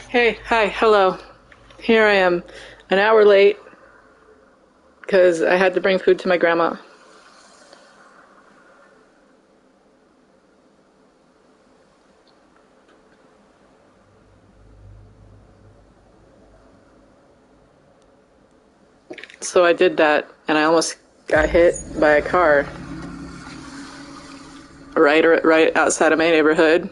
Hey, hi, hello. Here I am, an hour late, because I had to bring food to my grandma. So I did that, and I almost got hit by a car right outside of my neighborhood.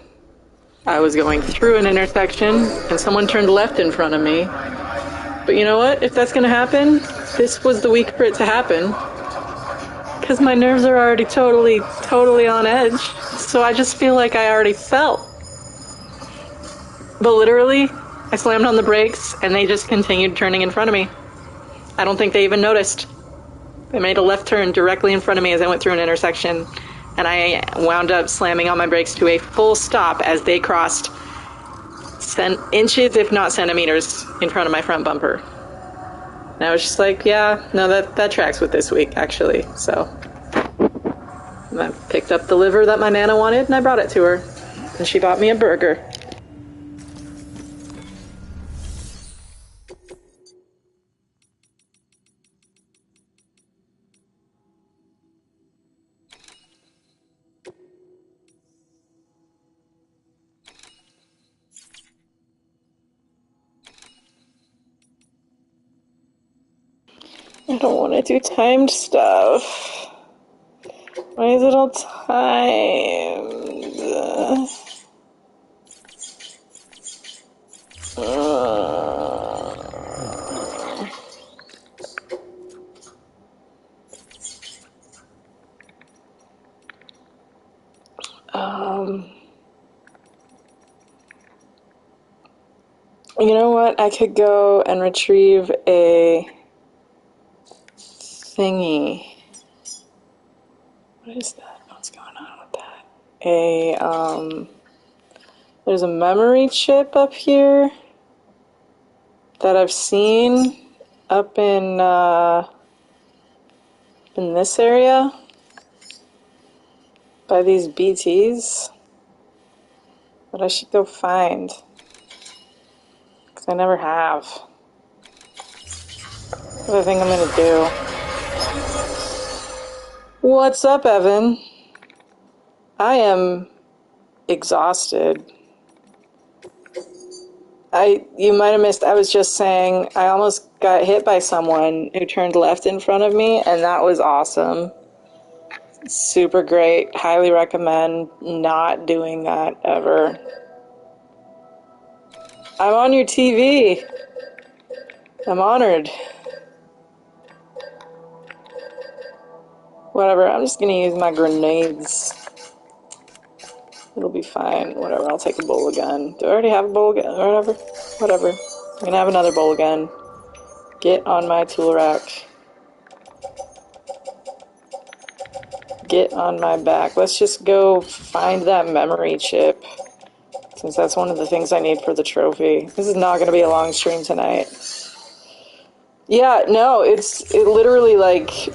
I was going through an intersection, and someone turned left in front of me. But you know what? If that's going to happen, this was the week for it to happen. Because my nerves are already totally on edge. So I just feel like I already fell. But literally, I slammed on the brakes, and they just continued turning in front of me. I don't think they even noticed. They made a left turn directly in front of me as I went through an intersection, and I wound up slamming on my brakes to a full stop as they crossed inches, if not centimeters, in front of my front bumper. And I was just like, yeah, no, that tracks with this week, actually. So I picked up the liver that my Nana wanted, and I brought it to her. And she bought me a burger. I don't want to do timed stuff. Why is it all timed? You know what? I could go and retrieve a thingy. What is that? What's going on with that? There's a memory chip up here that I've seen up in this area by these BTs that I should go find, because I never have. What do I think I'm gonna do? What's up, Evan? I am exhausted. You might have missed, I was just saying I almost got hit by someone who turned left in front of me, and that was awesome. Super great. Highly recommend not doing that ever. I'm on your TV. I'm honored. Whatever, I'm just gonna use my grenades. It'll be fine. Whatever, I'll take a bowl again. Do I already have a bowl again? Whatever. I'm gonna have another bowl again. Get on my tool rack. Get on my back. Let's just go find that memory chip, since that's one of the things I need for the trophy. This is not gonna be a long stream tonight. Yeah, no, it literally, like,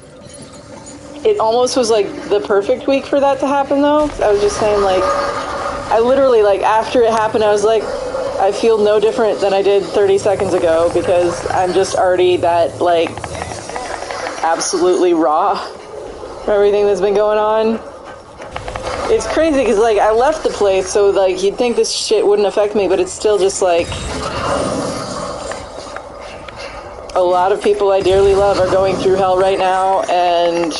it almost was like the perfect week for that to happen, though. I was just saying, like, I literally, like, after it happened, I was like, I feel no different than I did 30 seconds ago, because I'm just already that, like, absolutely raw for everything that's been going on. It's crazy, because, like, I left the place, so, like, you'd think this shit wouldn't affect me, but it's still just, like, a lot of people I dearly love are going through hell right now, and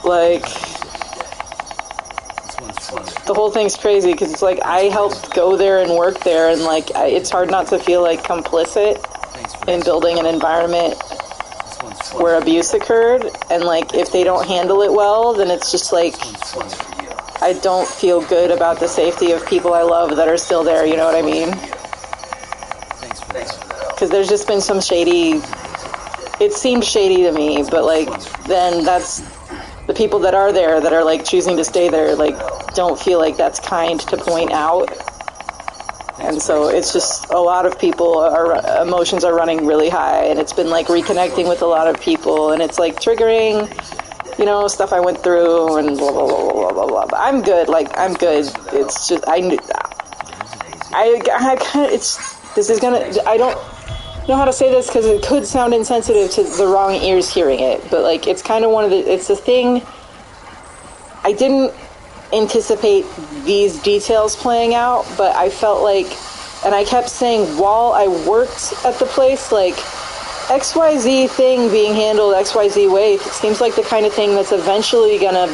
like, the whole thing's crazy, because it's like I helped go there and work there, and like it's hard not to feel like complicit in building an environment where abuse occurred, and like if they don't handle it well, then it's just like I don't feel good about the safety of people I love that are still there, you know what I mean? Because there's just been some shady, it seems shady to me, but like then that's the people that are there that are like choosing to stay there, like don't feel like that's kind to point out. And so it's just a lot of people, our emotions are running really high, and it's been like reconnecting with a lot of people, and it's like triggering, you know, stuff I went through and blah blah blah blah blah blah. But I'm good, like I'm good. It's just I kind of, I don't know how to say this because it could sound insensitive to the wrong ears hearing it, but like it's kind of it's a thing. I didn't anticipate these details playing out, but I felt like, and I kept saying while I worked at the place, like XYZ thing being handled XYZ way, it seems like the kind of thing that's eventually gonna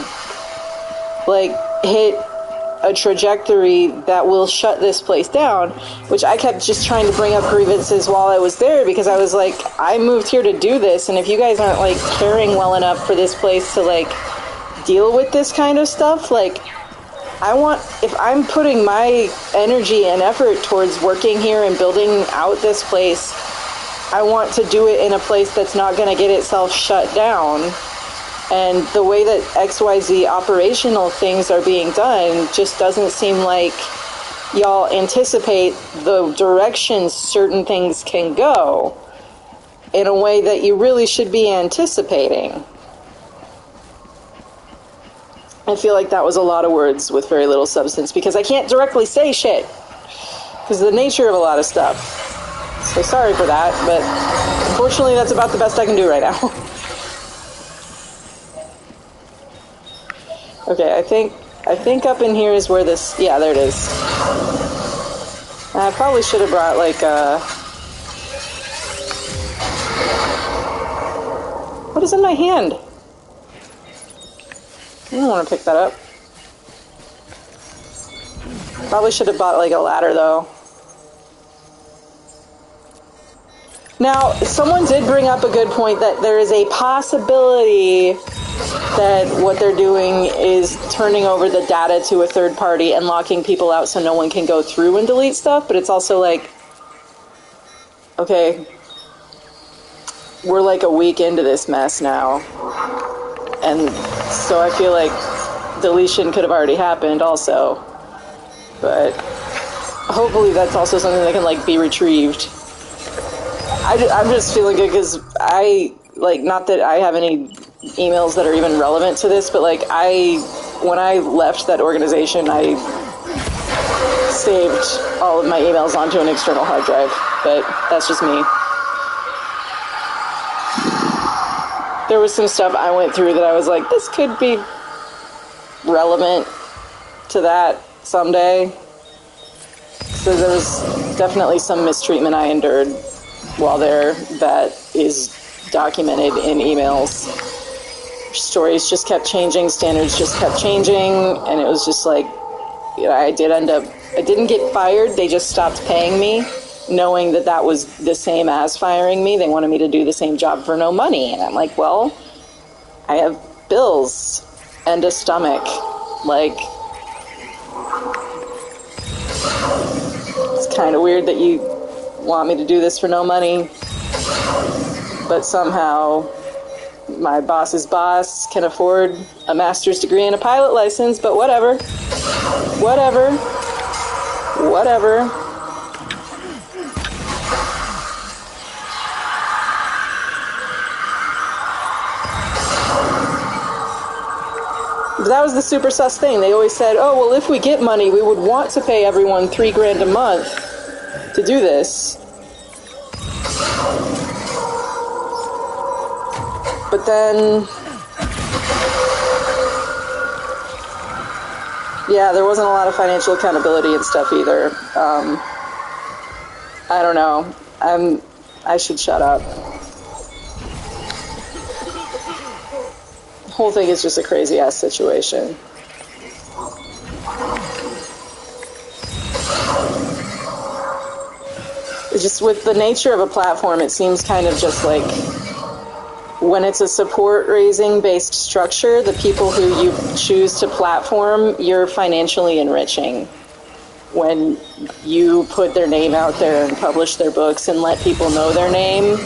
like hit a trajectory that will shut this place down, which I kept just trying to bring up grievances while I was there, because I was like, I moved here to do this, and if you guys aren't like caring well enough for this place to like deal with this kind of stuff, like if I'm putting my energy and effort towards working here and building out this place, I want to do it in a place that's not going to get itself shut down. And the way that XYZ operational things are being done just doesn't seem like y'all anticipate the directions certain things can go in a way that you really should be anticipating. I feel like that was a lot of words with very little substance, because I can't directly say shit because of the nature of a lot of stuff. So sorry for that, but unfortunately that's about the best I can do right now. Okay, I think up in here is where this, yeah, there it is. I probably should have brought like what is in my hand? I don't want to pick that up. Probably should have bought like a ladder though. Now, someone did bring up a good point that there is a possibility that what they're doing is turning over the data to a third party and locking people out so no one can go through and delete stuff, but it's also like, okay, we're like a week into this mess now, and so I feel like deletion could have already happened also, but hopefully that's also something that can like be retrieved. I'm just feeling good because not that I have any emails that are even relevant to this, but like when I left that organization, I saved all of my emails onto an external hard drive, but that's just me. There was some stuff I went through that I was like, this could be relevant to that someday. So there was definitely some mistreatment I endured while there that is documented in emails. Stories just kept changing, standards just kept changing, and it was just like, I didn't get fired, they just stopped paying me, knowing that that was the same as firing me. They wanted me to do the same job for no money, and I'm like, well, I have bills and a stomach, like, it's kind of weird that you want me to do this for no money, but somehow my boss's boss can afford a master's degree and a pilot license, but whatever. That was the super sus thing. They always said, oh, well, if we get money, we would want to pay everyone $3,000 a month to do this. But then, yeah, there wasn't a lot of financial accountability and stuff either. I don't know. I should shut up. The whole thing is just a crazy-ass situation. It's just with the nature of a platform, it seems kind of just like when it's a support-raising based structure, the people who you choose to platform, you're financially enriching. When you put their name out there and publish their books and let people know their name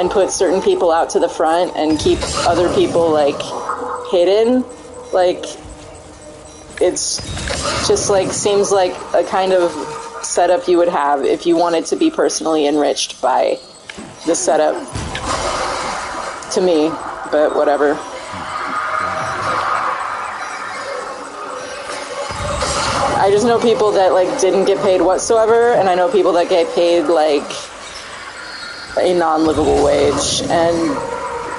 and put certain people out to the front and keep other people, like, hidden, like, it's just, like, seems like a kind of setup you would have if you wanted to be personally enriched by the setup. To me, but whatever. I just know people that like didn't get paid whatsoever, and I know people that get paid like a non-livable wage. And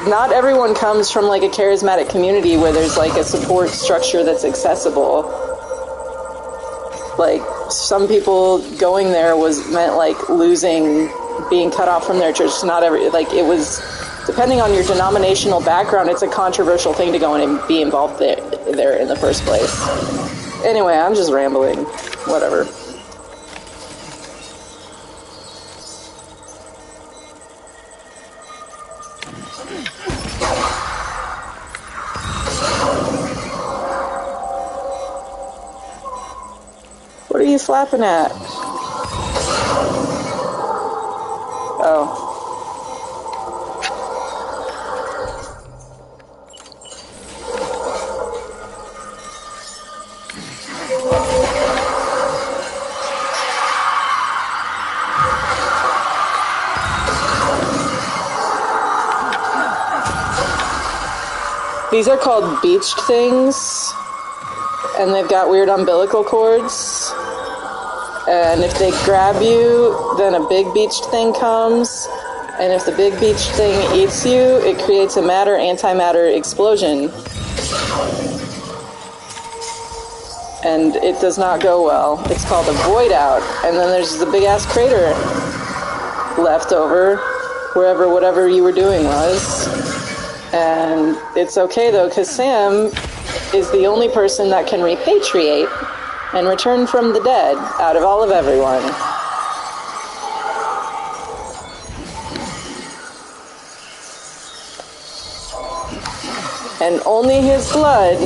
not everyone comes from like a charismatic community where there's like a support structure that's accessible. Like some people going there meant like losing, being cut off from their church. Not every, like it was, depending on your denominational background, it's a controversial thing to go in and be involved there in the first place. Anyway, I'm just rambling. Whatever. What are you flapping at? Oh. These are called beached things, and they've got weird umbilical cords. And if they grab you, then a big beached thing comes. And if the big beached thing eats you, it creates a matter-antimatter explosion. And it does not go well. It's called a void out. And then there's the big-ass crater left over, wherever whatever you were doing was. And it's okay, though, because Sam is the only person that can repatriate and return from the dead out of all of everyone. And only his blood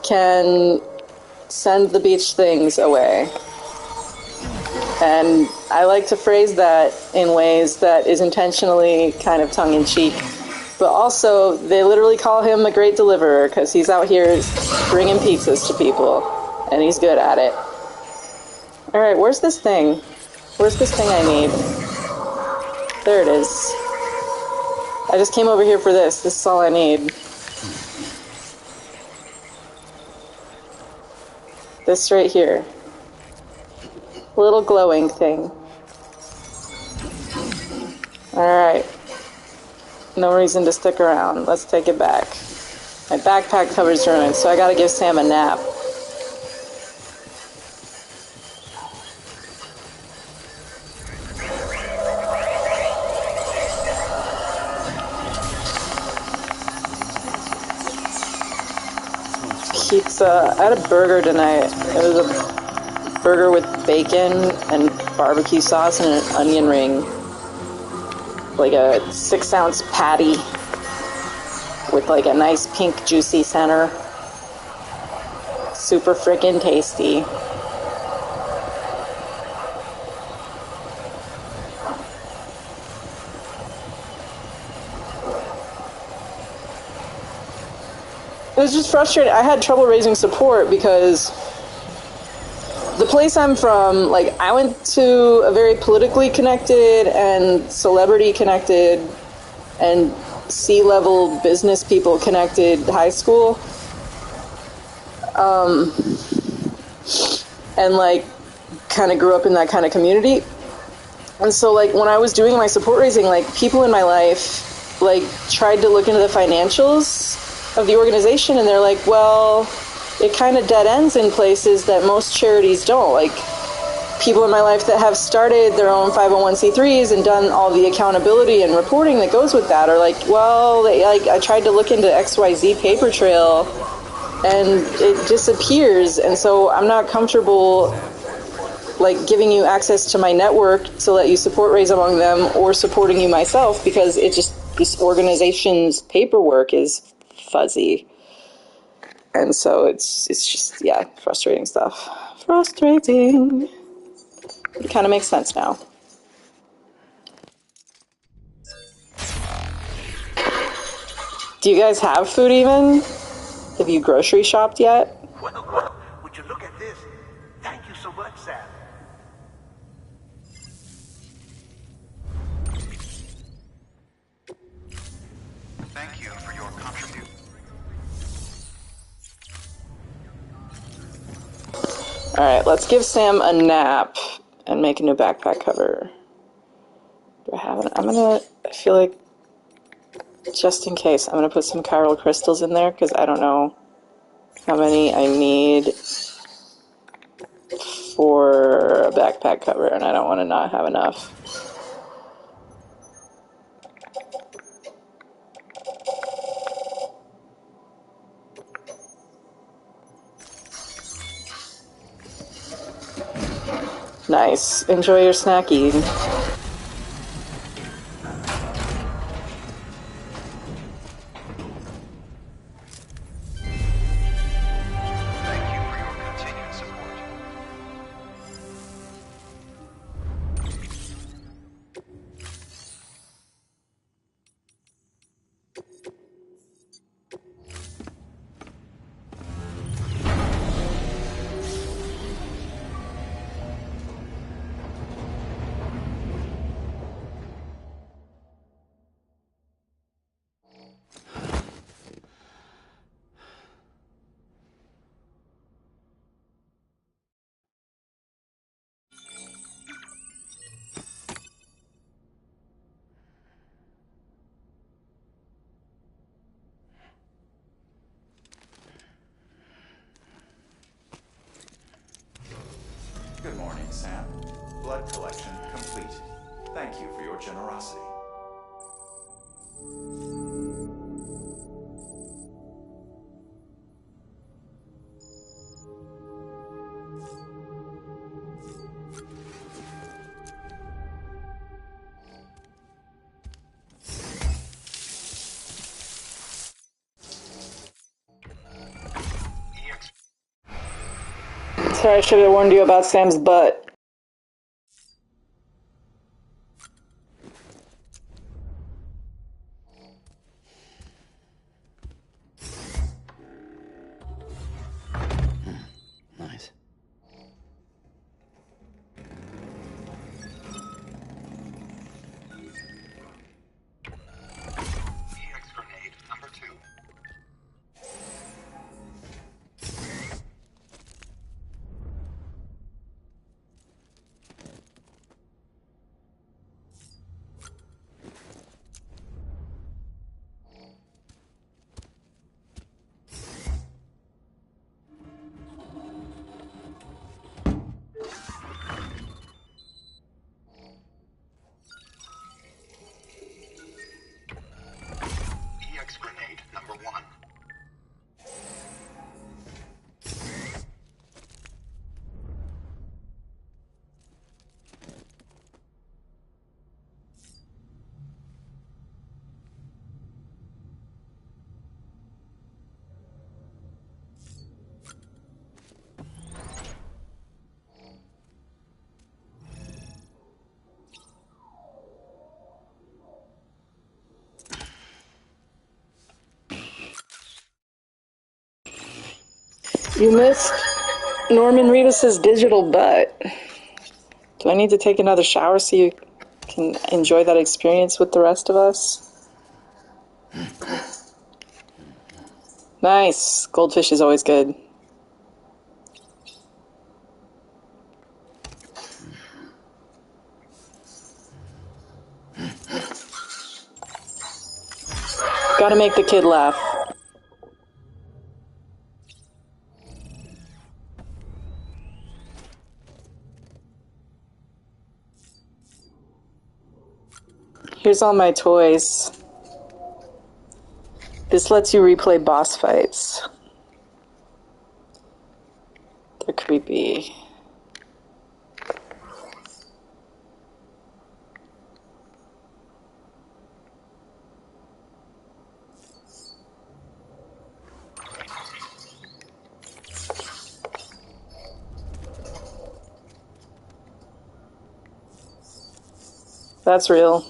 can send the beach things away. And I like to phrase that in ways that is intentionally kind of tongue-in-cheek. But also, they literally call him a great deliverer because he's out here bringing pizzas to people. And he's good at it. Alright, where's this thing? Where's this thing I need? There it is. I just came over here for this. This is all I need. This right here. Little glowing thing. Alright. No reason to stick around. Let's take it back. My backpack covers ruins, so I gotta give Sam a nap. Pizza. I had a burger tonight. It was a burger with bacon and barbecue sauce and an onion ring. Like a 6-ounce patty with like a nice pink juicy center. Super frickin' tasty. It was just frustrating. I had trouble raising support because the place I'm from, like, I went to a very politically connected and celebrity connected and C-level business people connected high school. And, like, kind of grew up in that kind of community. And so, like, when I was doing my support raising, like, people in my life, like, tried to look into the financials of the organization, and they're like, well, it kind of dead ends in places that most charities don't. Like, people in my life that have started their own 501c3s and done all the accountability and reporting that goes with that are like, well, I tried to look into XYZ paper trail and it disappears, and so I'm not comfortable like giving you access to my network to let you support raise among them or supporting you myself, because it just, this organization's paperwork is fuzzy. And so it's just, yeah, frustrating stuff. Frustrating. It kind of makes sense now. Do you guys have food even? Have you grocery shopped yet? Well, would you look at this? Thank you so much, Sam. Thank you for your contribution. Alright, let's give Sam a nap and make a new backpack cover. Do I have it? I feel like, just in case, I'm gonna put some chiral crystals in there, because I don't know how many I need for a backpack cover, and I don't want to not have enough. Nice. Enjoy your snacky. Thank you for your continued support. Good morning, Sam. Blood collection complete. Thank you for your generosity. Sorry, I should have warned you about Sam's butt. Nice. EX grenade number 2. EX grenade number 1. You missed Norman Reedus's digital butt. Do I need to take another shower so you can enjoy that experience with the rest of us? Nice. Goldfish is always good. Gotta make the kid laugh. Here's all my toys. This lets you replay boss fights. They're creepy. That's real.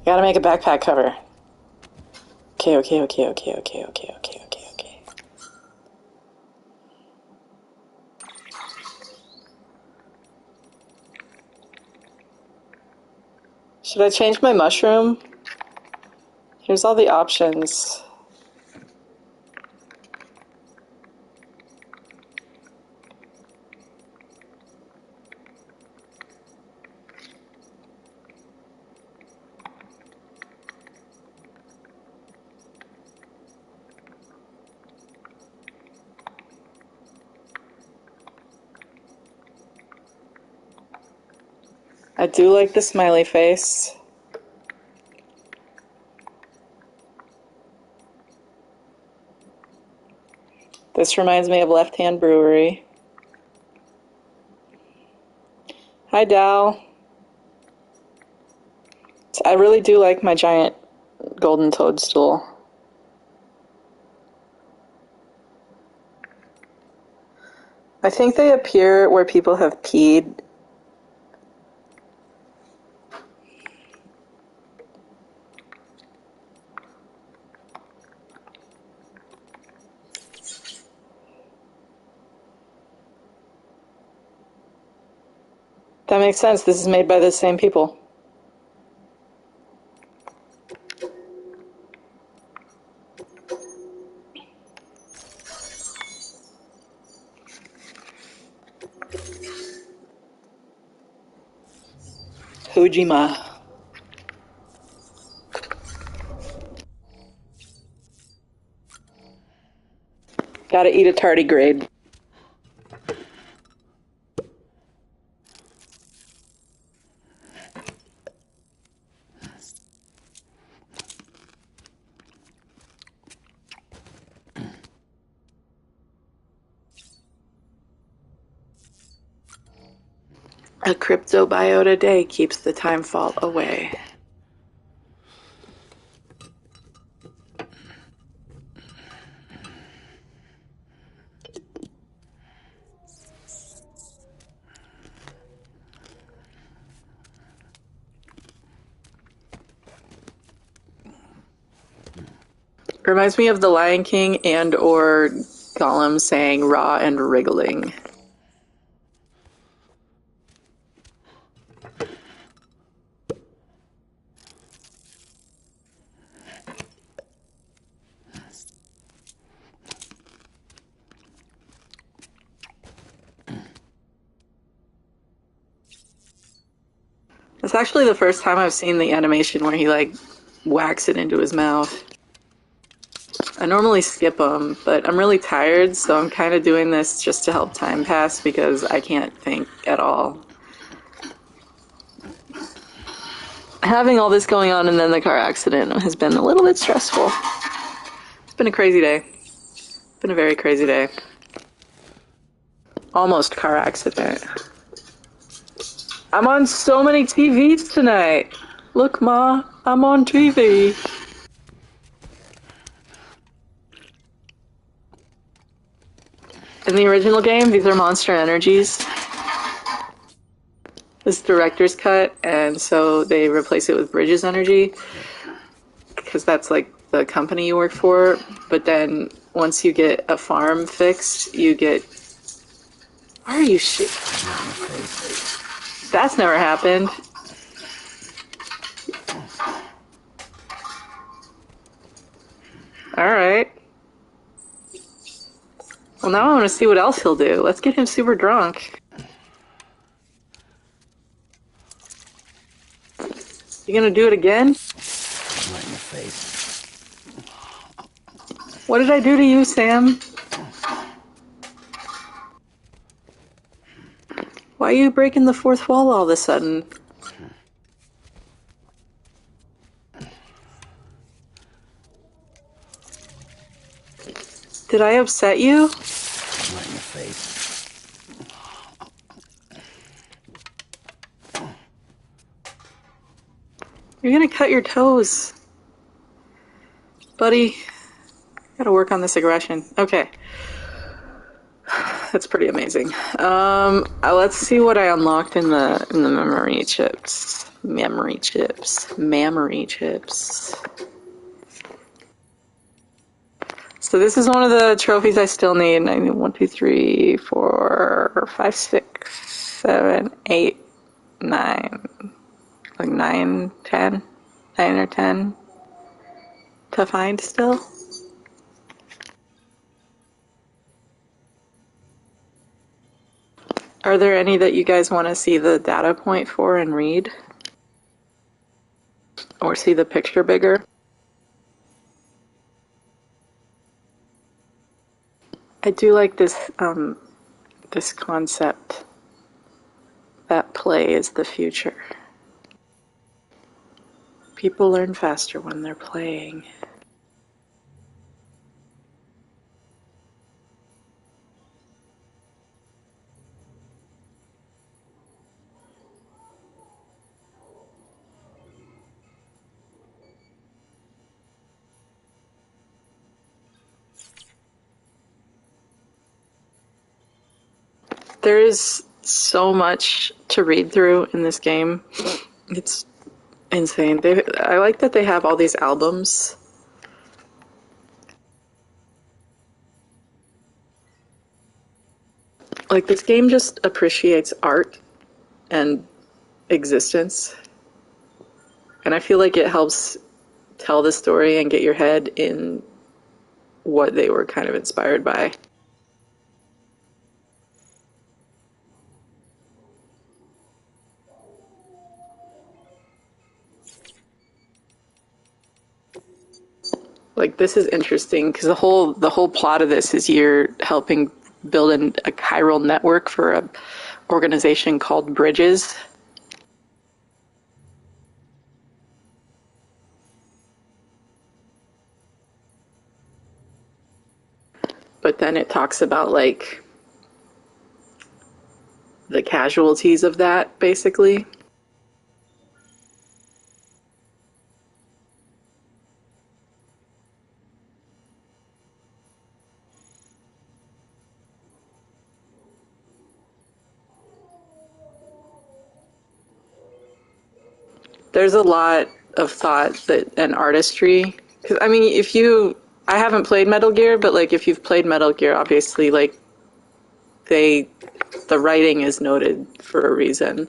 Gotta make a backpack cover. Okay. Should I change my mushroom? Here's all the options. I do like the smiley face. This reminds me of Left Hand Brewery. Hi, Dal. I really do like my giant golden toadstool. I think they appear where people have peed. That makes sense. This is made by the same people. Hojima. Gotta eat a tardigrade. A cryptobiota a day keeps the time fall away. Reminds me of The Lion King and or Gollum saying raw and wriggling. It's actually the first time I've seen the animation where he like whacks it into his mouth. I normally skip them, but I'm really tired, so I'm kind of doing this just to help time pass because I can't think at all. Having all this going on and then the car accident has been a little bit stressful. It's been a crazy day. It's been a very crazy day. Almost car accident. I'm on so many TVs tonight. Look, Ma, I'm on TV. In the original game, these are Monster Energies. This is director's cut, and so they replace it with Bridges Energy because that's like the company you work for. But then once you get a farm fixed, you get. Why are you shit? That's never happened. All right. Well, now I want to see what else he'll do. Let's get him super drunk. You gonna do it again? Right in the face. What did I do to you, Sam? Why are you breaking the fourth wall all of a sudden? Did I upset you? Right in the face. You're gonna cut your toes. Buddy, gotta work on this aggression. Okay. That's pretty amazing. Let's see what I unlocked in the memory chips. Memory chips. So this is one of the trophies I still need. I need 1, 2, 3, 4, 5, 6, 7, 8, 9. like 9, 10, 9 or 10 to find still. Are there any that you guys want to see the data point for and read? Or see the picture bigger? I do like this concept that play is the future. People learn faster when they're playing. There is so much to read through in this game. It's insane. I like that they have all these albums. Like, this game just appreciates art and existence. And I feel like it helps tell the story and get your head in what they were kind of inspired by. Like, this is interesting because the whole plot of this is you're helping build a chiral network for a organization called Bridges. But then it talks about like the casualties of that, basically. There's a lot of thought that and artistry. Because I mean, I haven't played Metal Gear, but like if you've played Metal Gear, obviously like the writing is noted for a reason.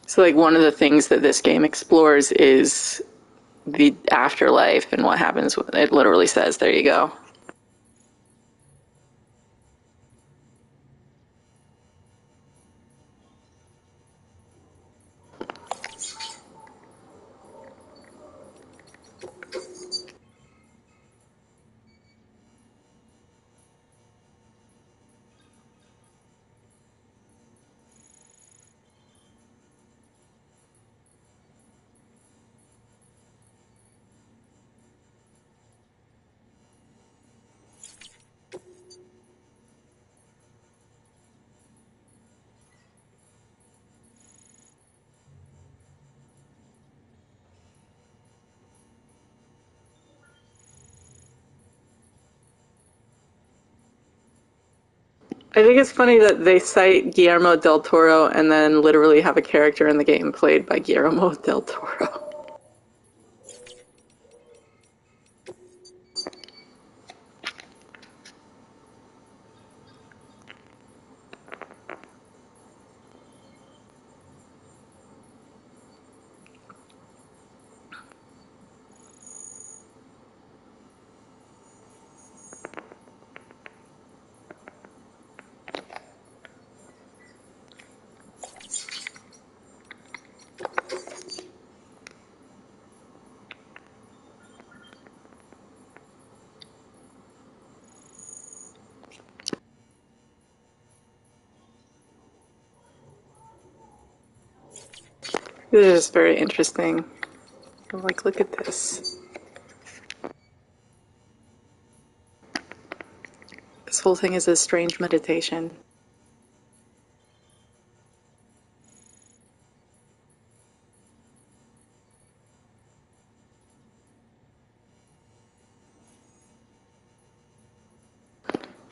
So like one of the things that this game explores is the afterlife and what happens. It literally says, there you go. I think it's funny that they cite Guillermo del Toro and then literally have a character in the game played by Guillermo del Toro. This is very interesting. I'm like, look at this. This whole thing is a strange meditation.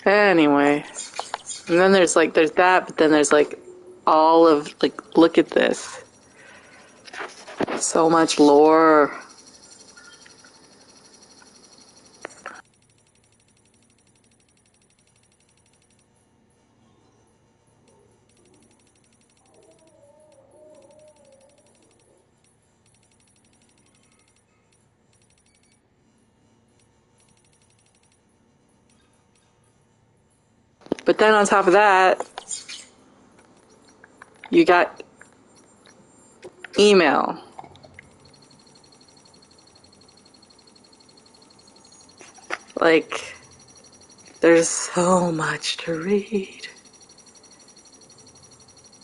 Anyway, and then there's that, but then there's like all of like, look at this. So much lore. But then on top of that, you got email. Like, there's so much to read.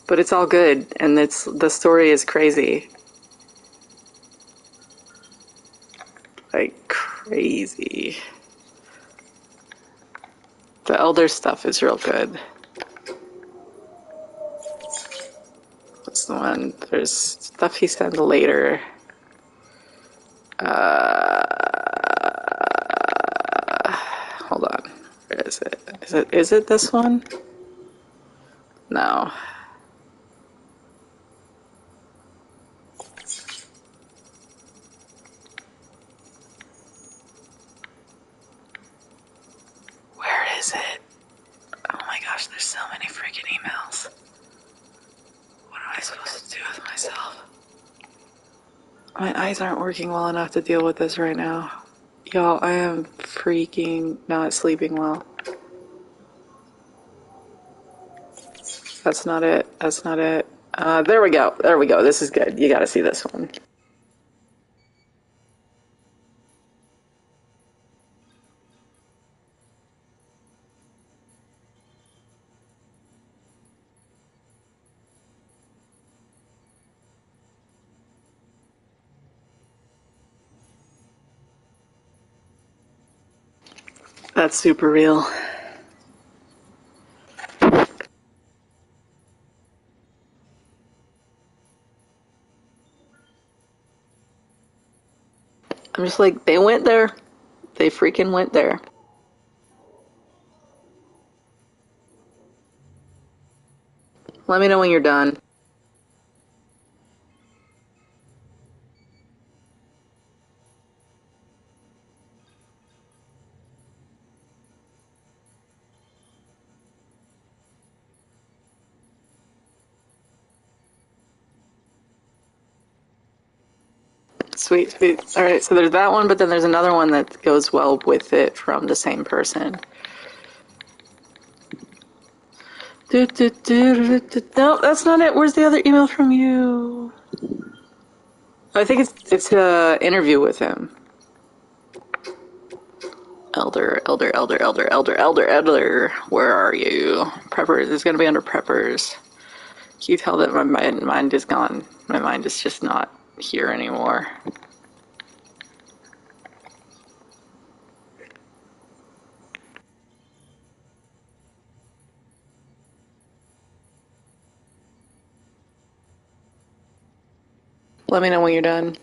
But it's all good, and the story is crazy. Like, crazy. The elder stuff is real good. What's the one? There's stuff he sent later. Hold on. Where is it? Is it this one? No. Where is it? Oh my gosh, there's so many freaking emails. What am I supposed to do with myself? My eyes aren't working well enough to deal with this right now. Y'all, I am freaking not sleeping well. That's not it. That's not it. There we go. There we go. This is good. You gotta see this one. That's super real. I'm just like, they went there. They freaking went there. Let me know when you're done. Sweet, sweet. All right, so there's that one, but then there's another one that goes well with it from the same person. No, that's not it. Where's the other email from you? I think it's a interview with him. Elder. Where are you? Preppers. It's gonna be under preppers. Can you tell that my mind is gone? My mind is just not here anymore. Let me know when you're done.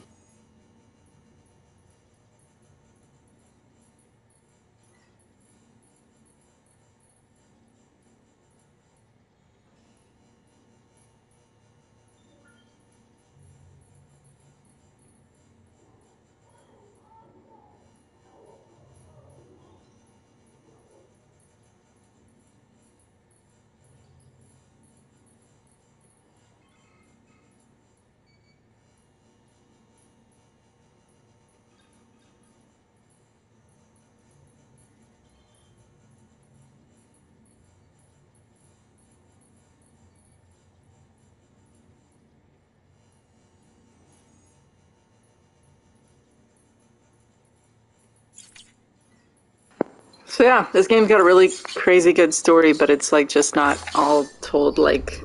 So yeah, this game's got a really crazy good story, but it's like just not all told like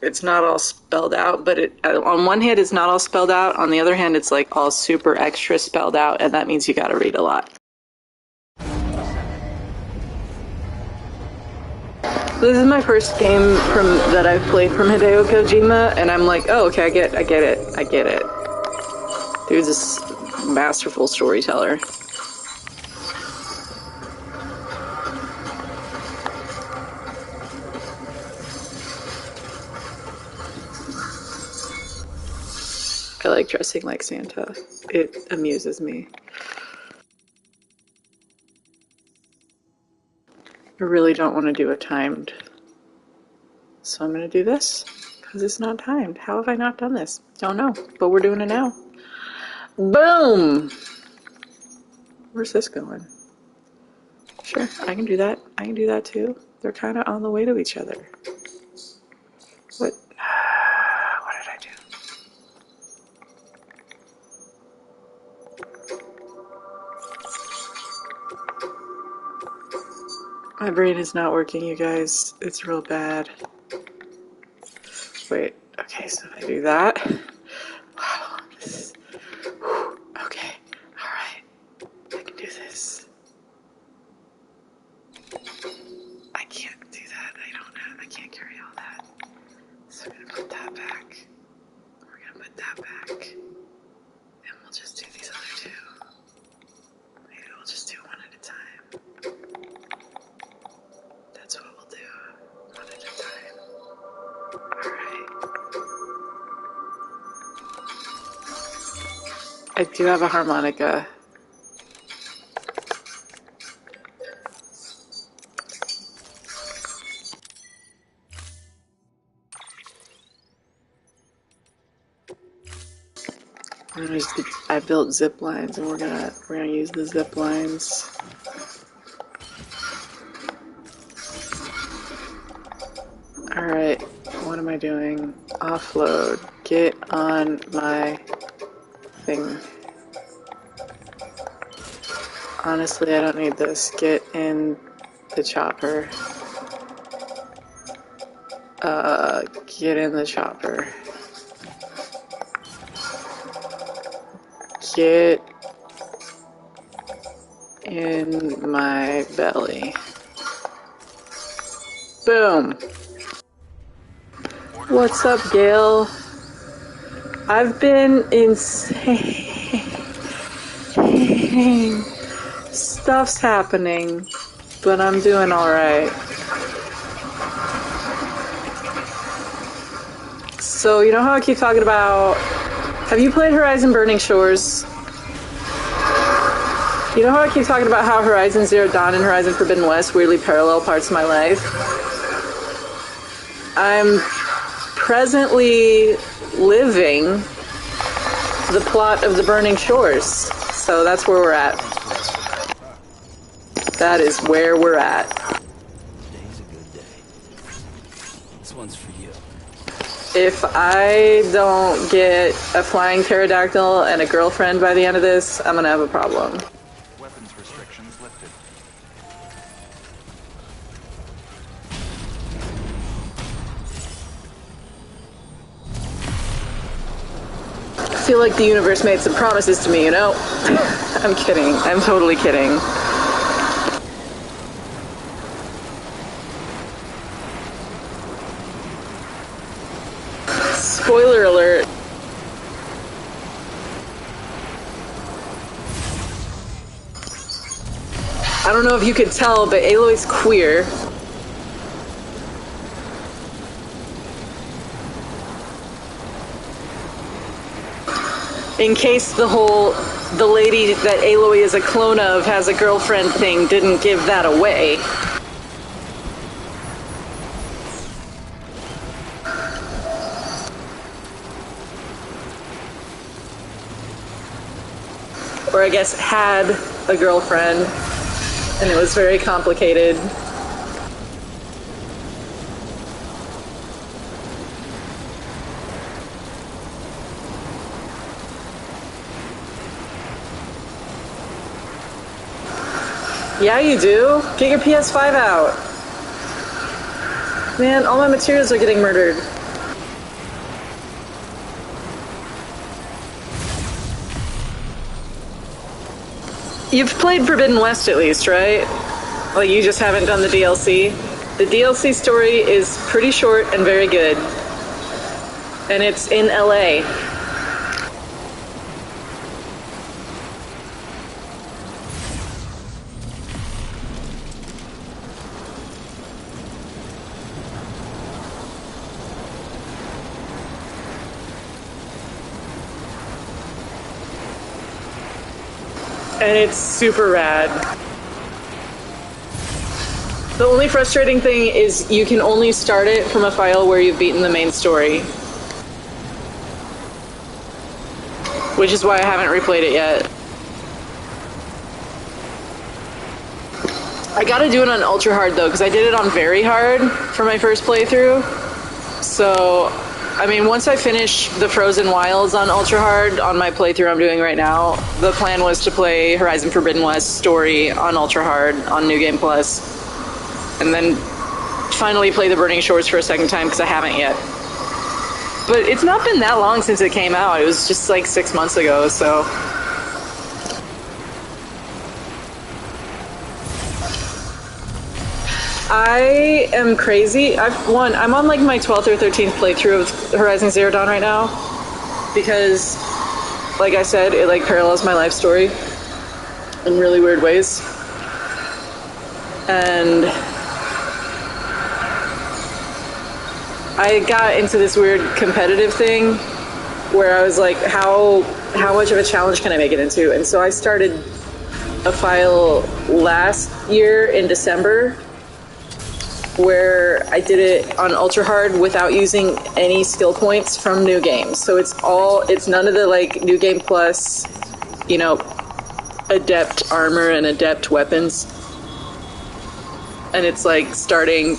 it's not all spelled out, but on one hand it's not all spelled out, on the other hand it's like all super extra spelled out, and that means you gotta read a lot. This is my first game that I've played from Hideo Kojima, and I'm like, oh, okay, I get it. Dude's this masterful storyteller. I like dressing like Santa. It amuses me. I really don't want to do it timed. So I'm going to do this, because it's not timed. How have I not done this? Don't know, but we're doing it now. Boom! Where's this going? Sure, I can do that. I can do that too. They're kind of on the way to each other. What? What did I do? My brain is not working, you guys. It's real bad. Wait, okay, so if I do that. Wow, this is. Okay, alright. I can do this. I can't do that. I can't carry all that. So we're gonna put that back. We're gonna put that back. And we'll just do these other two. Maybe we'll just do one at a time. That's what we'll do. One at a time. Alright. I do have a harmonica. I built zip lines, and we're gonna use the zip lines. All right, what am I doing? Offload. Get on my thing. Honestly, I don't need this. Get in the chopper. Get in the chopper. Get in my belly. Boom. What's up, Gail? I've been insane. Stuff's happening, but I'm doing alright. So, you know how I keep talking about... Have you played Horizon Burning Shores? You know how I keep talking about how Horizon Zero Dawn and Horizon Forbidden West weirdly parallel parts of my life? I'm presently living the plot of the Burning Shores. So that's where we're at. That is where we're at. Today's a good day. This one's for you. If I don't get a flying pterodactyl and a girlfriend by the end of this, I'm gonna have a problem. Weapons restrictions lifted. I feel like the universe made some promises to me, you know? I'm kidding. I'm totally kidding. Spoiler alert. I don't know if you could tell, but Aloy's queer. In case the lady that Aloy is a clone of has a girlfriend thing didn't give that away. Or I guess had a girlfriend, and it was very complicated. Yeah, you do. Get your PS5 out. Man, all my materials are getting murdered. You've played Forbidden West at least, right? Like, you just haven't done the DLC? The DLC story is pretty short and very good. And it's in LA. And it's super rad. The only frustrating thing is you can only start it from a file where you've beaten the main story. Which is why I haven't replayed it yet. I gotta do it on ultra hard though, because I did it on very hard for my first playthrough. So, I mean, once I finish the Frozen Wilds on ultra hard on my playthrough I'm doing right now, the plan was to play Horizon Forbidden West story on ultra hard on New Game Plus, and then finally play the Burning Shores for a second time because I haven't yet. But it's not been that long since it came out. It was just like 6 months ago, so. I am crazy. I'm on like my 12th or 13th playthrough of Horizon Zero Dawn right now because, like I said, it like parallels my life story in really weird ways. And I got into this weird competitive thing where I was like, how much of a challenge can I make it into? And so I started a file last year in December where I did it on ultra hard without using any skill points from new games. So it's none of the like New Game Plus, you know, adept armor and adept weapons. And it's like starting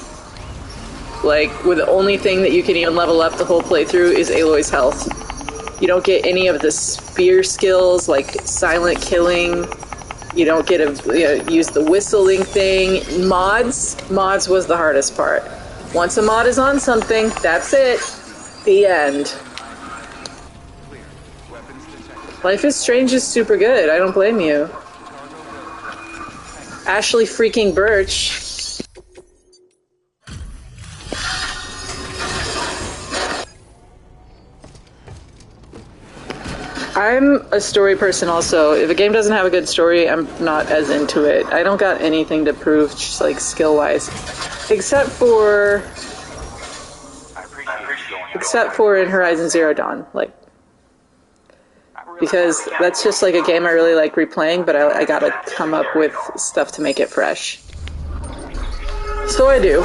like with the only thing that you can even level up the whole playthrough is Aloy's health. You don't get any of the spear skills like silent killing. You don't get to use the whistling thing. Mods was the hardest part. Once a mod is on something, that's it. The end. Life is Strange is super good. I don't blame you. Ashley freaking Birch. I'm a story person also. If a game doesn't have a good story, I'm not as into it. I don't got anything to prove, just like skill-wise. Except for in Horizon Zero Dawn. Like, because that's just like a game I really like replaying, but I gotta come up with stuff to make it fresh. So I do.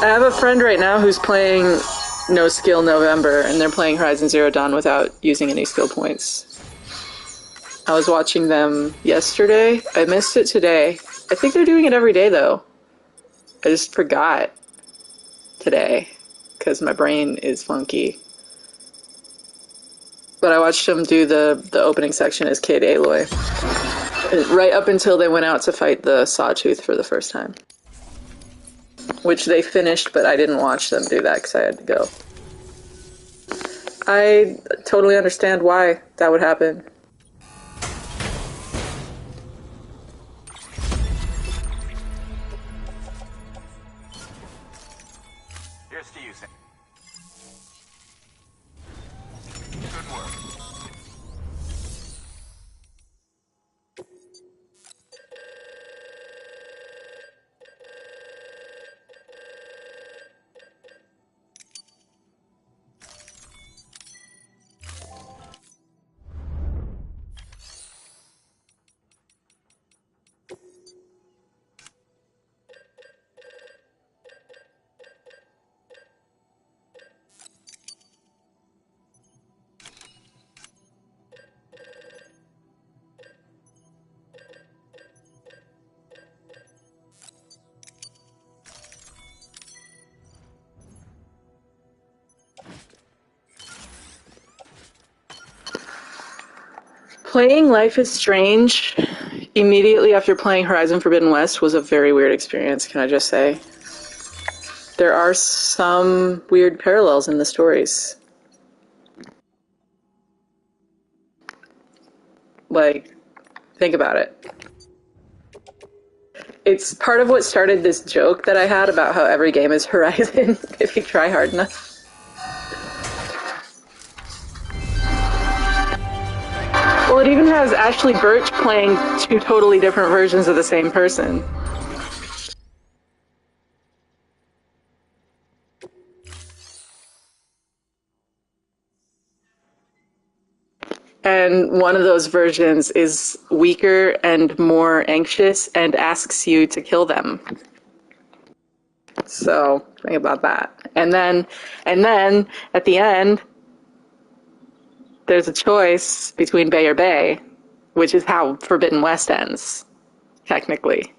I have a friend right now who's playing No Skill November, and they're playing Horizon Zero Dawn without using any skill points. I was watching them yesterday. I missed it today. I think they're doing it every day, though. I just forgot today, because my brain is funky. But I watched them do the opening section as Kid Aloy. Right up until they went out to fight the Sawtooth for the first time. Which they finished, but I didn't watch them do that because I had to go. I totally understand why that would happen. Here's to you, Sam. Good work. Playing Life is Strange immediately after playing Horizon Forbidden West was a very weird experience, can I just say. There are some weird parallels in the stories. Like, think about it. It's part of what started this joke that I had about how every game is Horizon if you try hard enough. Well, it even has Ashley Birch playing two totally different versions of the same person. And one of those versions is weaker and more anxious and asks you to kill them. So think about that. And then at the end, there's a choice between Bay or Bay. which is how Forbidden West ends, technically.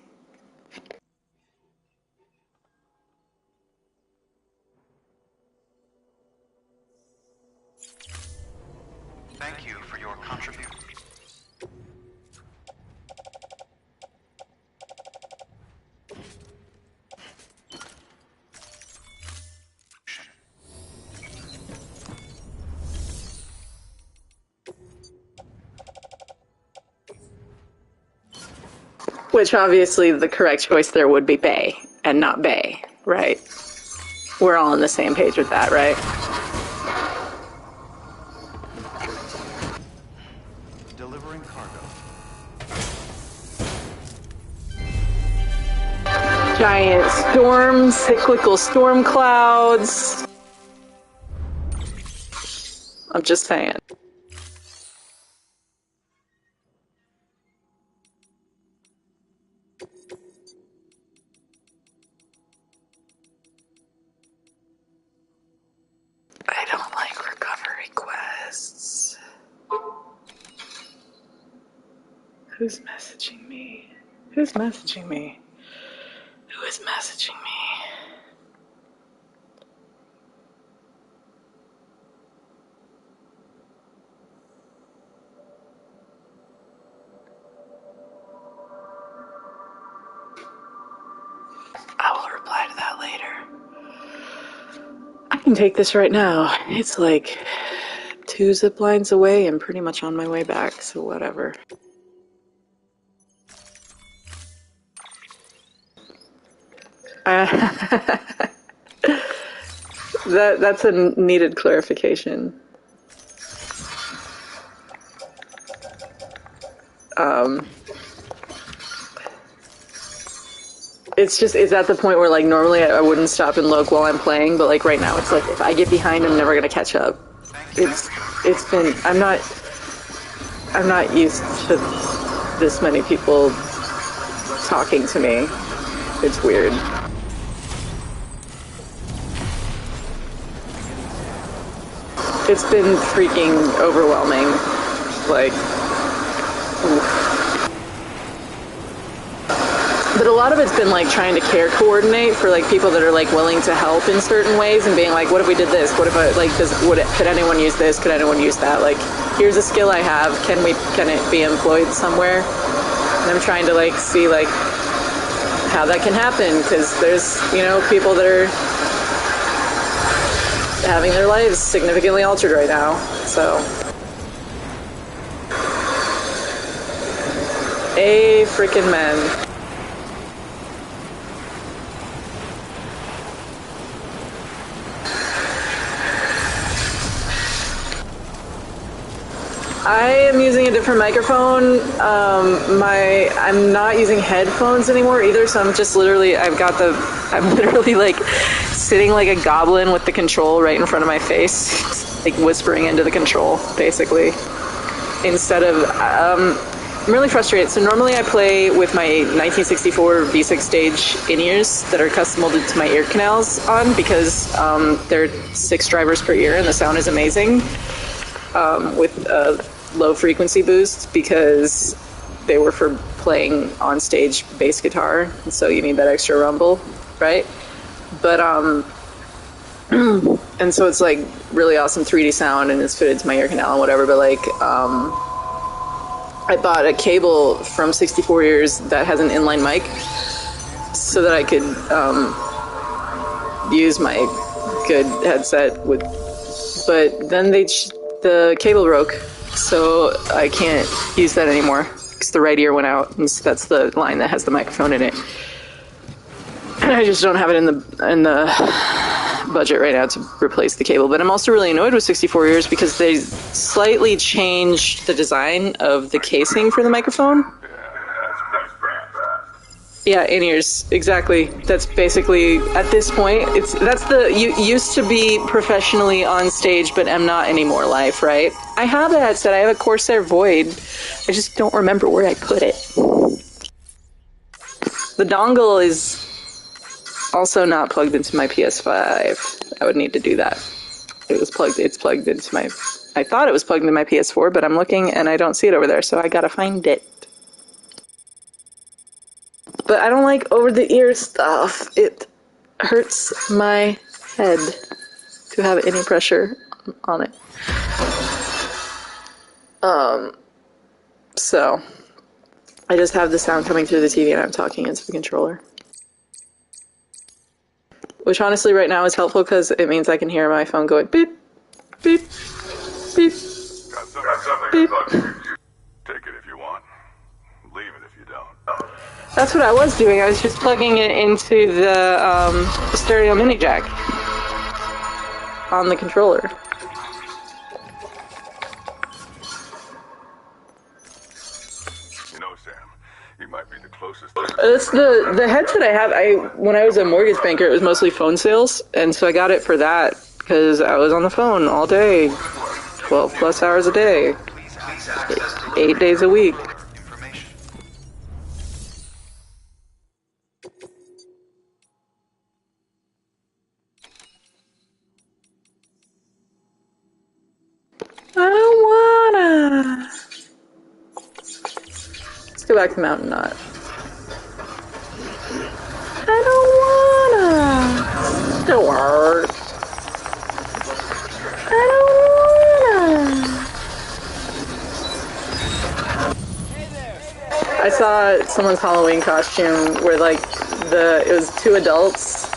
Thank you for your contribution. Which obviously the correct choice there would be Bay and not Bay, right? We're all on the same page with that, right? Delivering cargo. Giant storms, cyclical storm clouds. I'm just saying. I don't like recovery quests. Who's messaging me? Who's messaging me? Who is messaging me? I will reply to that later. I can take this right now. It's like 2 zip lines away and pretty much on my way back, so whatever. That's a needed clarification. It's at the point where like normally I wouldn't stop and look while I'm playing, but like right now it's like if I get behind I'm never gonna catch up. It's been I'm not used to this many people talking to me. It's weird. It's been freaking overwhelming. Like, oof. But a lot of it's been like trying to care coordinate for like people that are like willing to help in certain ways and being like, what if we did this? What if I like could anyone use this? Could anyone use that? Like, here's a skill I have. Can it be employed somewhere? And I'm trying to like see like how that can happen because there's, people that are having their lives significantly altered right now. So a freaking man. I am using a different microphone. I'm not using headphones anymore either, so I'm literally like sitting like a goblin with the control right in front of my face, like whispering into the control, basically. Instead of, I'm really frustrated. So normally I play with my 1964 V6 stage in-ears that are custom molded to my ear canals on because they're 6 drivers per ear and the sound is amazing. With a low frequency boost because they were for playing on stage bass guitar, and so you need that extra rumble, right? But and so it's like really awesome 3D sound and it's fitted to my ear canal and whatever, but like I bought a cable from 64 Ears that has an inline mic so that I could use my good headset with, but then the cable broke, so I can't use that anymore because the right ear went out, and so that's the line that has the microphone in it. And I just don't have it in the budget right now to replace the cable. But I'm also really annoyed with 64 Ears because they slightly changed the design of the casing for the microphone. Yeah, in-ears, exactly. That's basically, at this point, you used to be professionally on stage, but am not anymore life, right? I have a headset, I have a Corsair Void, I just don't remember where I put it. The dongle is also not plugged into my PS5. I would need to do that. It's plugged into my I thought it was plugged into my PS4, but I'm looking and I don't see it over there, so I gotta find it. But I don't like over-the-ear stuff. It hurts my head to have any pressure on it. So I just have the sound coming through the TV and I'm talking into the controller. Which honestly right now is helpful because it means I can hear my phone going beep, beep, beep, Got something beep. Take it if you want. Leave it if you don't. That's what I was doing. I was just plugging it into the stereo mini jack on the controller. You know, Sam, you might be the closest. It's the headset I have. When I was a mortgage banker, it was mostly phone sales, and so I got it for that because I was on the phone all day, 12 plus hours a day, 8 days a week. I don't wanna. Let's go back to Mountain Knot. I don't wanna. Don't work. I don't wanna. I saw someone's Halloween costume where like it was two adults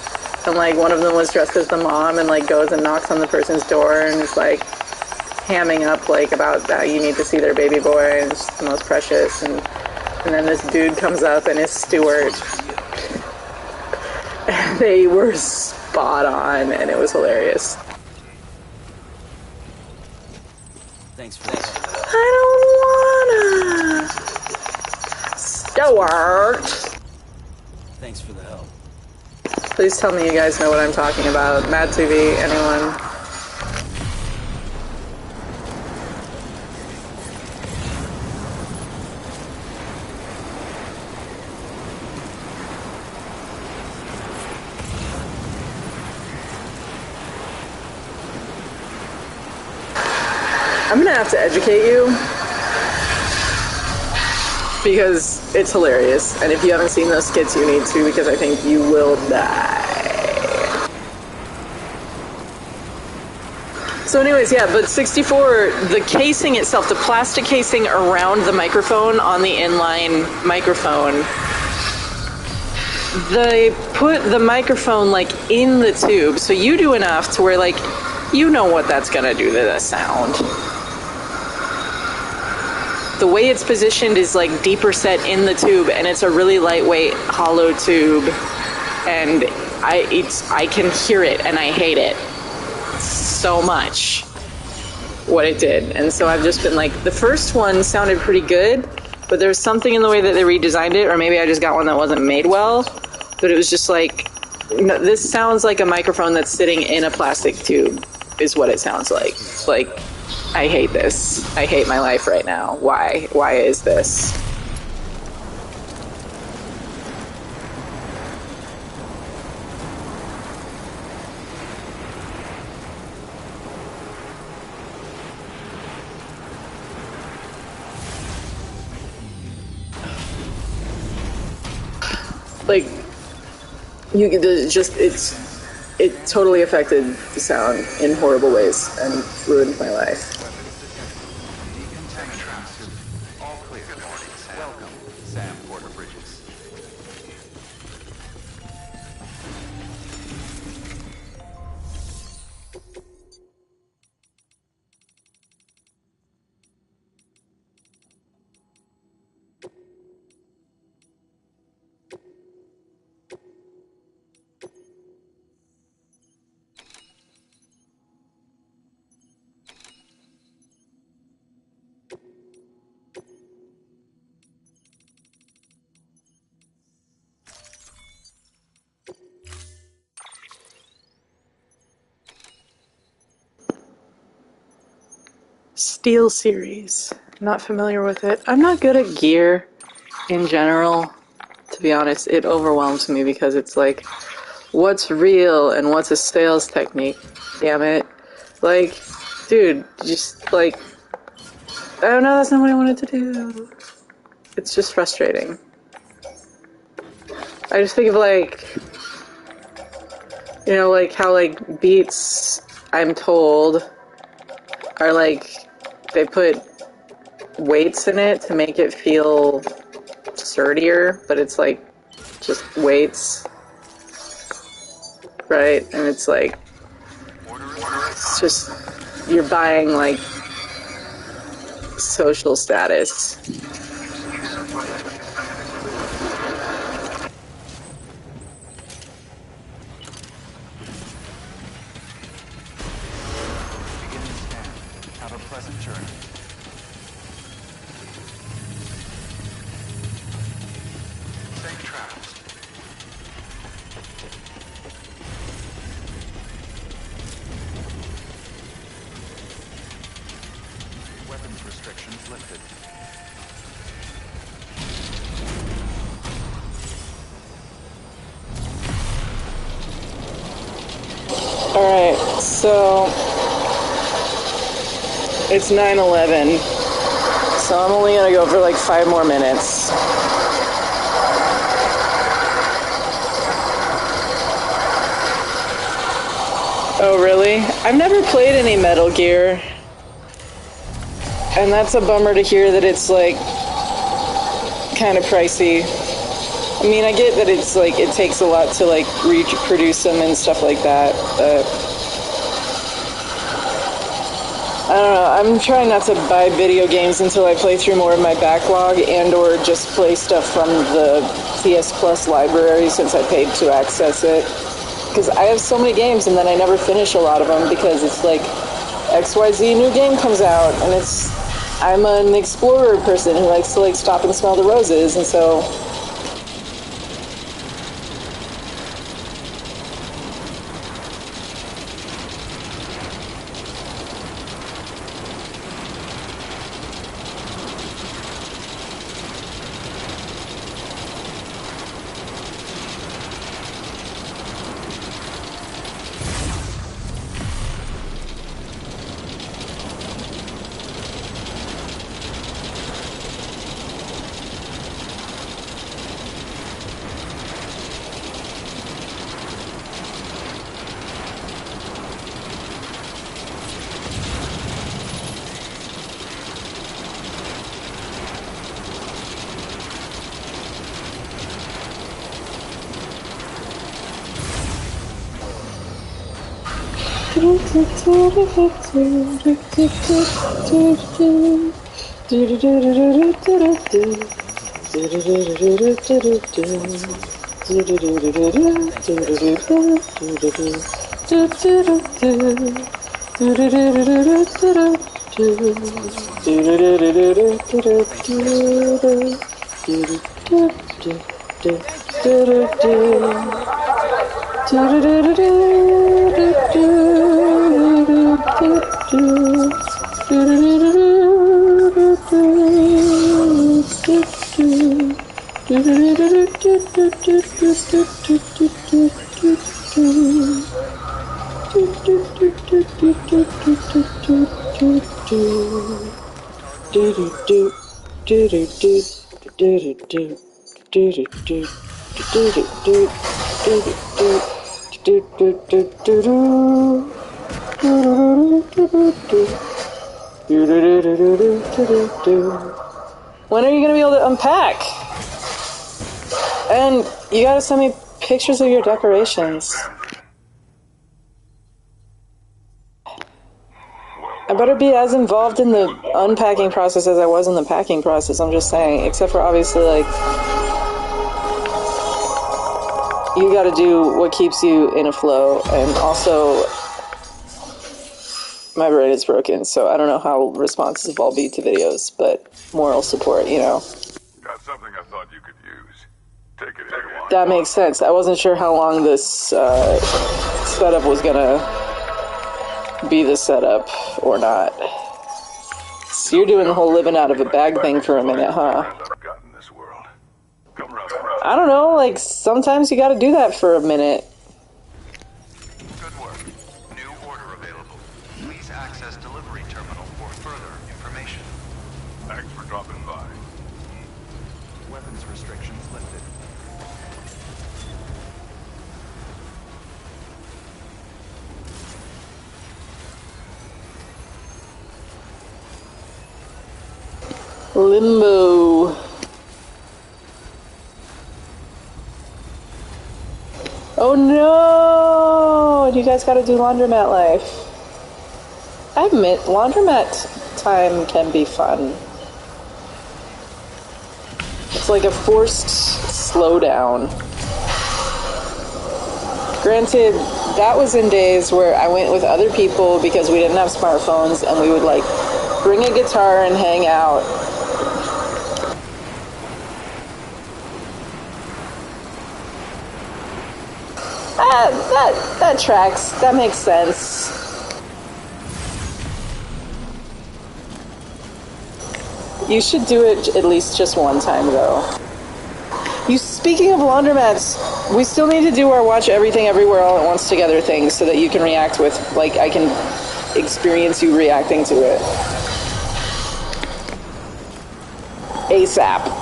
and like one of them was dressed as the mom and like goes and knocks on the person's door and is like hamming up like about how you need to see their baby boy and it's the most precious and then this dude comes up and is Stuart. And they were spot on and it was hilarious. Thanks for that. I don't wanna. Stuart. Thanks for the help. Please tell me you guys know what I'm talking about. Mad TV, anyone? I'm gonna have to educate you because it's hilarious, and if you haven't seen those skits, you need to because I think you will die. So anyways, yeah, but 64, the casing itself, the plastic casing around the microphone on the inline microphone, they put the microphone like in the tube, so you do enough to where like, you know what that's gonna do to the sound. The way it's positioned is like deeper set in the tube, and it's a really lightweight hollow tube, and I can hear it, and I hate it so much what it did. And so I've just been like, the first one sounded pretty good, but there's something in the way that they redesigned it, or maybe I just got one that wasn't made well, but it was just like, no, this sounds like a microphone that's sitting in a plastic tube is what it sounds like. Like, I hate this. I hate my life right now. Why? Why is this? Like, it totally affected the sound in horrible ways and ruined my life. All clear. Good morning, Sam. Welcome, Sam Porter Bridges. Steel Series. Not familiar with it. I'm not good at gear in general. To be honest, it overwhelms me because it's like, what's real and what's a sales technique? Damn it. Like, Dude, just like, oh no, that's not what I wanted to do. It's just frustrating. I just think of like, you know, like how like beats, I'm told, are like, they put weights in it to make it feel sturdier, but it's like just weights, right? And it's like, it's just, you're buying like social status. Beginning scan. Have a pleasant journey. Safe travels. Weapons restrictions lifted. Alright, so it's 9:11, so I'm only gonna go for like 5 more minutes. Oh really? I've never played any Metal Gear, and that's a bummer to hear that it's like kind of pricey. I mean, I get that it's like, it takes a lot to like reproduce them and stuff like that, but I don't know, I'm trying not to buy video games until I play through more of my backlog and or just play stuff from the PS Plus library since I paid to access it. Because I have so many games and then I never finish a lot of them because it's like XYZ new game comes out and it's, I'm an explorer person who likes to like stop and smell the roses, and so when are you going to be able to unpack? And you got to send me pictures of your decorations. I better be as involved in the unpacking process as I was in the packing process, I'm just saying. Except for obviously, like, you gotta do what keeps you in a flow, and also, my brain is broken, so I don't know how responsive I'll be to videos, but moral support, you know. Got something I thought you could use. Take it if you want. That makes sense. I wasn't sure how long this setup was gonna be the setup or not. So you're doing the whole living out of a bag thing for a minute, huh? I don't know, like, sometimes you gotta do that for a minute. Good work. New order available. Please access delivery Limbo. Oh no! You guys gotta do laundromat life. I admit, laundromat time can be fun. It's like a forced slowdown. Granted, that was in days where I went with other people because we didn't have smartphones and we would like bring a guitar and hang out. That tracks. That makes sense. You should do it at least just one time, though. Speaking of laundromats, we still need to do our watch everything everywhere all at once together thing so that you can react with, like, I can experience you reacting to it. ASAP.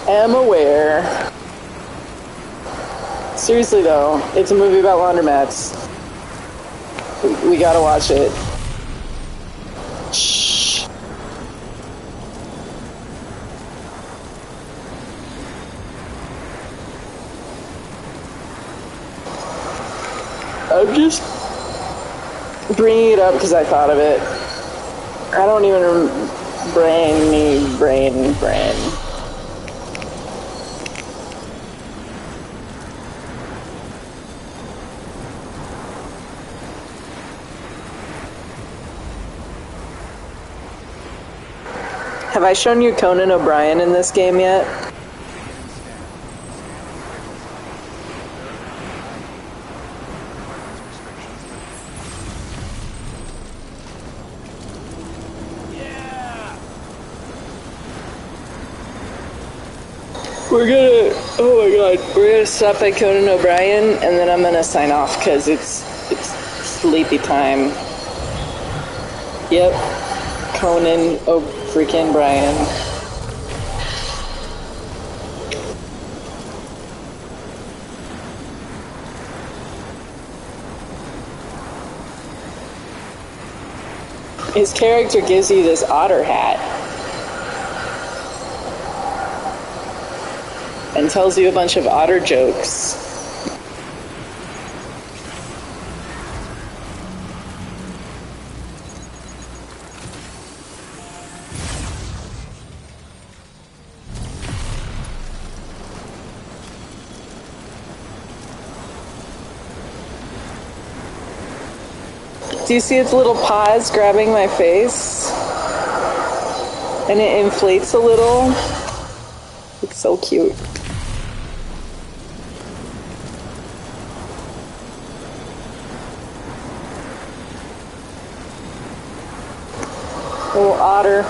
Am aware. Seriously though, it's a movie about laundromats. We gotta watch it. Shh. I'm just bringing it up because I thought of it. I don't even brain. Have I shown you Conan O'Brien in this game yet? Oh my god, we're gonna stop by Conan O'Brien and then I'm gonna sign off because it's sleepy time. Yep, Conan O'Freaking Bryan. His character gives you this otter hat and tells you a bunch of otter jokes. Do you see its little paws grabbing my face? And it inflates a little. It's so cute. Little otter.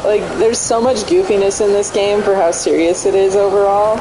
Like, there's so much goofiness in this game for how serious it is overall.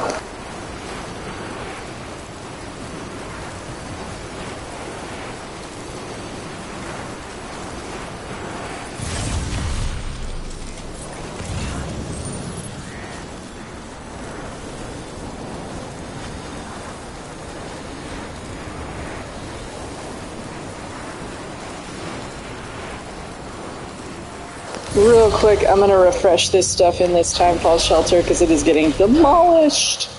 Real quick, I'm going to refresh this stuff in this time fall shelter because it is getting demolished.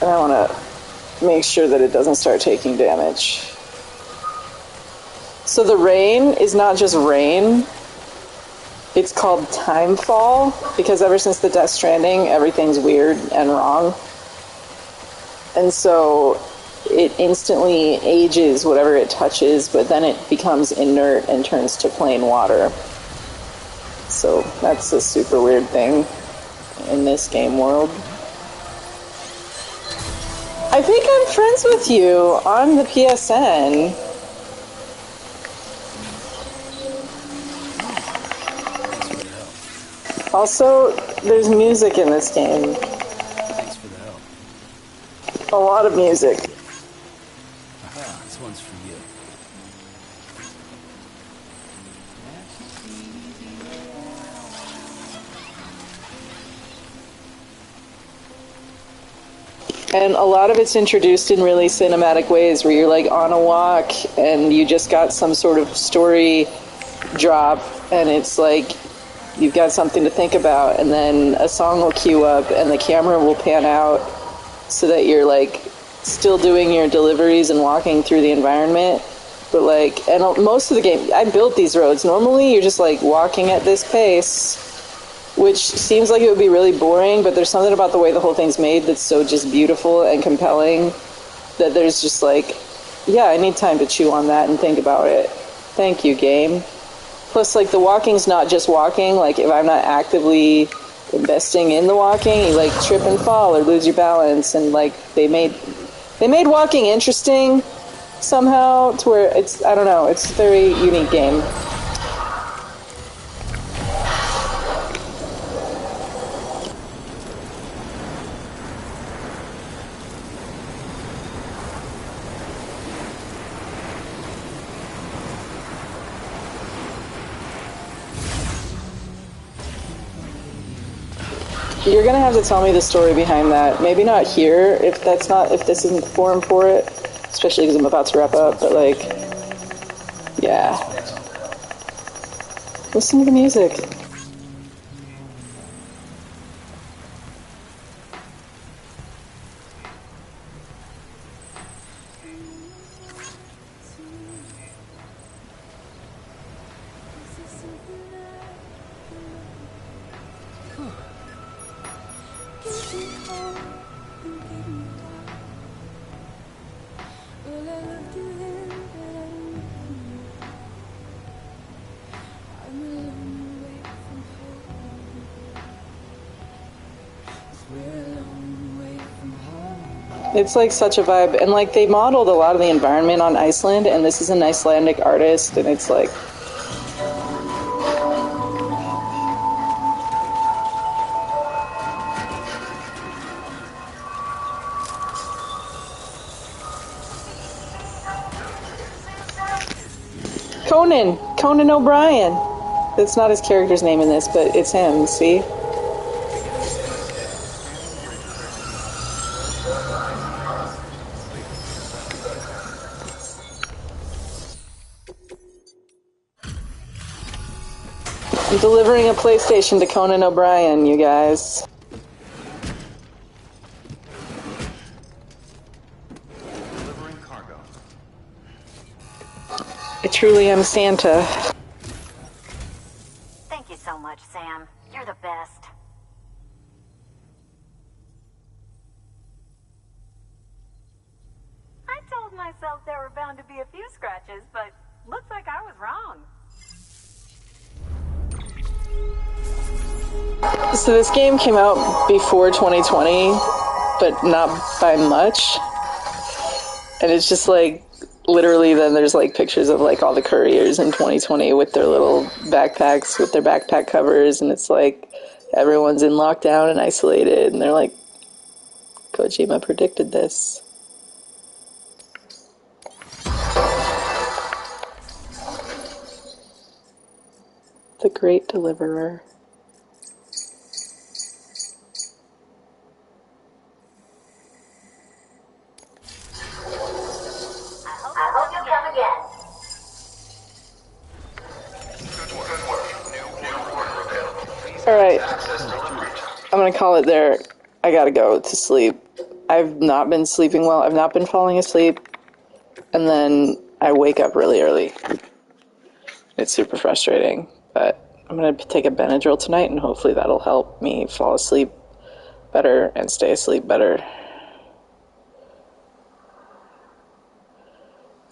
And I want to make sure that it doesn't start taking damage. So the rain is not just rain. It's called time fall because ever since the Death Stranding, everything's weird and wrong. And so it instantly ages whatever it touches, but then it becomes inert and turns to plain water. So that's a super weird thing in this game world. I think I'm friends with you on the PSN. Also, there's music in this game. Thanks for the help. A lot of music. Aha, this one's for you. And a lot of it's introduced in really cinematic ways where you're like on a walk and you just got some sort of story drop and it's like you've got something to think about, and then a song will cue up and the camera will pan out so that you're like still doing your deliveries and walking through the environment. But like, and most of the game, I built these roads. Normally you're just like walking at this pace, which seems like it would be really boring, but there's something about the way the whole thing's made that's so just beautiful and compelling that there's just like, yeah, I need time to chew on that and think about it. Thank you, game. Plus, like, the walking's not just walking. Like, if I'm not actively investing in the walking, you, like, trip and fall or lose your balance. And, like, they made walking interesting somehow to where it's, I don't know, it's a very unique game. You're gonna have to tell me the story behind that. Maybe not here, if this isn't the forum for it, especially because I'm about to wrap up, but like, yeah. Listen to the music. It's like such a vibe, and like they modeled a lot of the environment on Iceland, and this is an Icelandic artist, and it's like Conan O'Brien. That's not his character's name in this, but it's him, see? I'm delivering a PlayStation to Conan O'Brien, you guys. Delivering cargo. I truly am Santa. Thank you so much, Sam. You're the best. I told myself there were bound to be a few scratches, but looks like I was wrong. So this game came out before 2020, but not by much. And it's just like, literally then there's like pictures of like all the couriers in 2020 with their little backpacks, with their backpack covers, and it's like everyone's in lockdown and isolated, and they're like, Kojima predicted this. The Great Deliverer. I hope you come again. Alright, I'm gonna call it there. I gotta go to sleep. I've not been sleeping well. I've not been falling asleep. And then I wake up really early. It's super frustrating. But I'm gonna take a Benadryl tonight, and hopefully that'll help me fall asleep better and stay asleep better.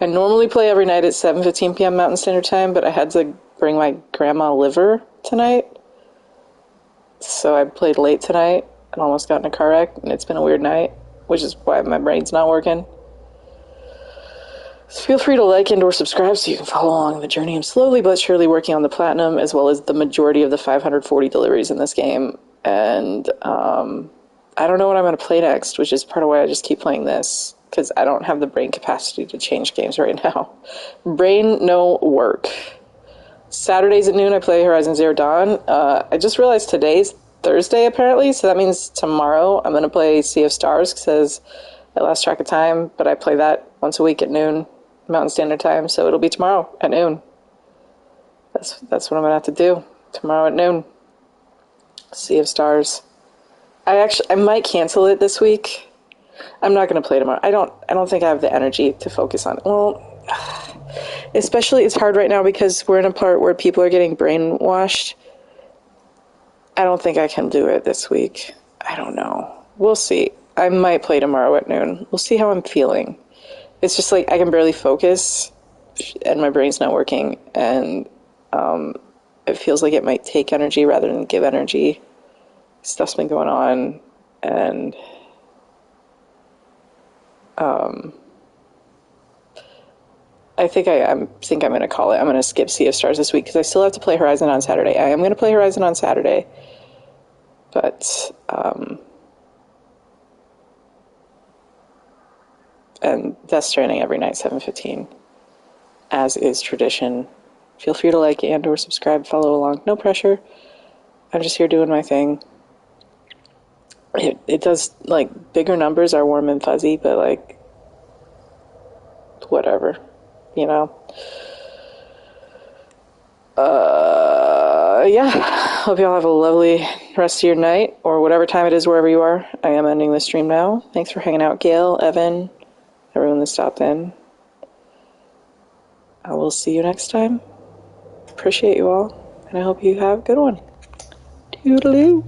I normally play every night at 7:15 p.m. Mountain Standard Time, but I had to bring my grandma liver tonight. So I played late tonight and almost got in a car wreck, and it's been a weird night, which is why my brain's not working. So feel free to like and or subscribe so you can follow along the journey. I'm slowly but surely working on the platinum, as well as the majority of the 540 deliveries in this game. And I don't know what I'm going to play next, which is part of why I just keep playing this, because I don't have the brain capacity to change games right now. Brain, no work. Saturdays at noon, I play Horizon Zero Dawn. I just realized today's Thursday, apparently, so that means tomorrow I'm going to play Sea of Stars, because I lost track of time, but I play that once a week at noon, Mountain Standard Time, so it'll be tomorrow at noon. That's what I'm going to have to do, tomorrow at noon. Sea of Stars. I might cancel it this week. I'm not going to play tomorrow. I don't think I have the energy to focus on it. Well, especially it's hard right now because we're in a part where people are getting brainwashed. I don't think I can do it this week. I don't know. We'll see. I might play tomorrow at noon. We'll see how I'm feeling. It's just like I can barely focus and my brain's not working, and it feels like it might take energy rather than give energy. Stuff's been going on, and I think I'm going to call it. I'm going to skip Sea of Stars this week because I still have to play Horizon on Saturday. I am going to play Horizon on Saturday, but and Death Stranding every night, 7:15, as is tradition. Feel free to like and or subscribe, follow along. No pressure. I'm just here doing my thing. It does, like, bigger numbers are warm and fuzzy, but, like, whatever, you know? Yeah. Hope y'all have a lovely rest of your night, or whatever time it is wherever you are. I am ending the stream now. Thanks for hanging out, Gail, Evan, everyone that stopped in. I will see you next time. Appreciate you all, and I hope you have a good one. Toodaloo.